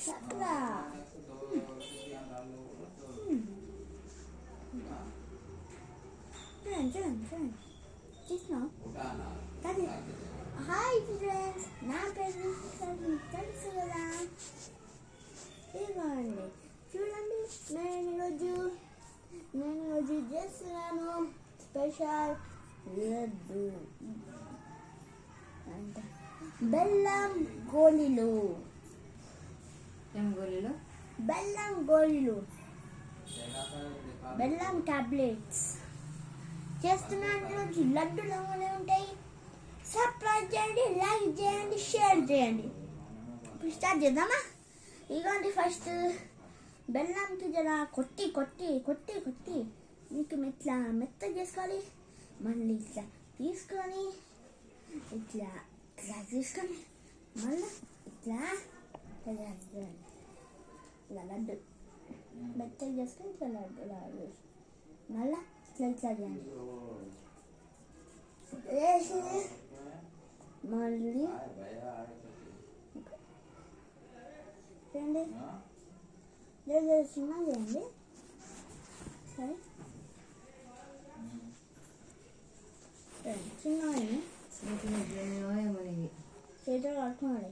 చక్కగా చూడండి తీసినా కానీ హాయ్ ఫ్రెండ్స్, నా పేరు తెలుసు కదా. ఇదిగోండి చూడండి, నేను ఈరోజు చేస్తున్నాను స్పెషల్ లడ్డు అంటే బెల్లం గోళీలు. బెల్లం టాబ్లెట్స్ చేస్తున్నాను ఈరోజు. లడ్డూలు అలానే ఉంటాయి. సబ్స్క్రైబ్ చేయండి, లైక్ చేయండి, షేర్ చేయండి. ఇప్పుడు స్టార్ట్ చేద్దామా? ఇదిగోండి, ఫస్ట్ బెల్లంకి జర కొట్టి మీకు ఇట్లా మెత్త చేసుకోవాలి. మళ్ళీ ఇట్లా తీసుకొని ఇట్లా తీసుకొని మళ్ళీ ఇట్లా లడ్డు మెత్తగా చేసుకొని ఇట్లా లడ్డు మళ్ళీ ఇట్లా చేయండి. వేసి మళ్ళీ చేయండి, చిన్న చేయండి. సరే చిన్న చేతిలో పట్టుకోండి.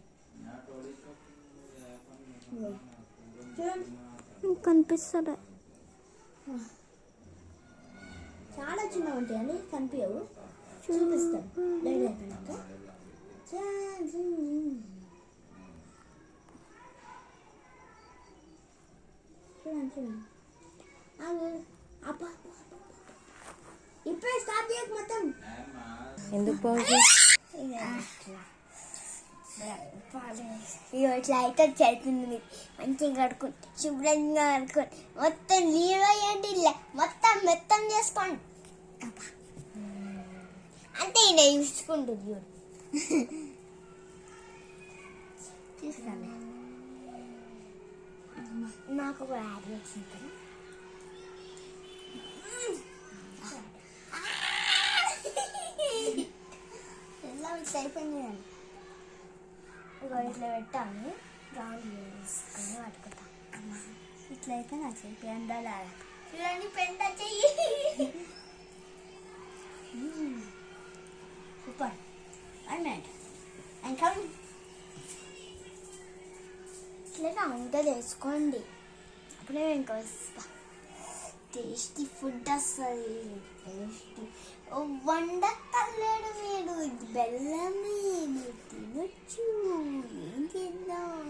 చూడండి కనిపిస్తుంది. చాలా చిన్నగా ఉంటాయండి, కనిపించవు. చూపిస్తాను రెడీ అయిపోయాక. చూడండి అప్ప ఇప్పుడే స్టార్ట్ చేయక మొత్తం ఎందుకు ఇట్లా అయితే చదువుతుంది. మంచిగా కడుక్కోండి, శుభ్రంగా కడుక్కోండి. మొత్తం నీళ్ళు వేయండి, మొత్తం మెత్తం చేసుకోండి. అంటే ఇలా చూసుకుంటుంది చూడు. చూస్తాను నాకు ఒక యాడ్ వచ్చింది కదా. ఎలా ఇట్లా అయిపోయింది అండి. ఇట్లా పెట్టాను, రౌండ్ వేసుకొని పట్టుకుంటాం. ఇట్లా అయితే నాకు పెండాలి. చూడండి, పెండ చెయ్యి సూపర్. 1 minute and come. ఇట్లా రౌండ్గా వేసుకోండి, అప్పుడే ఇంకా వస్తా. టేస్టీ ఫుడ్ వస్తుంది. టేస్టీ వండక్కర్లేడు మీరు, బెల్లమే మీరు తినొచ్చు. ఏం చేద్దాం?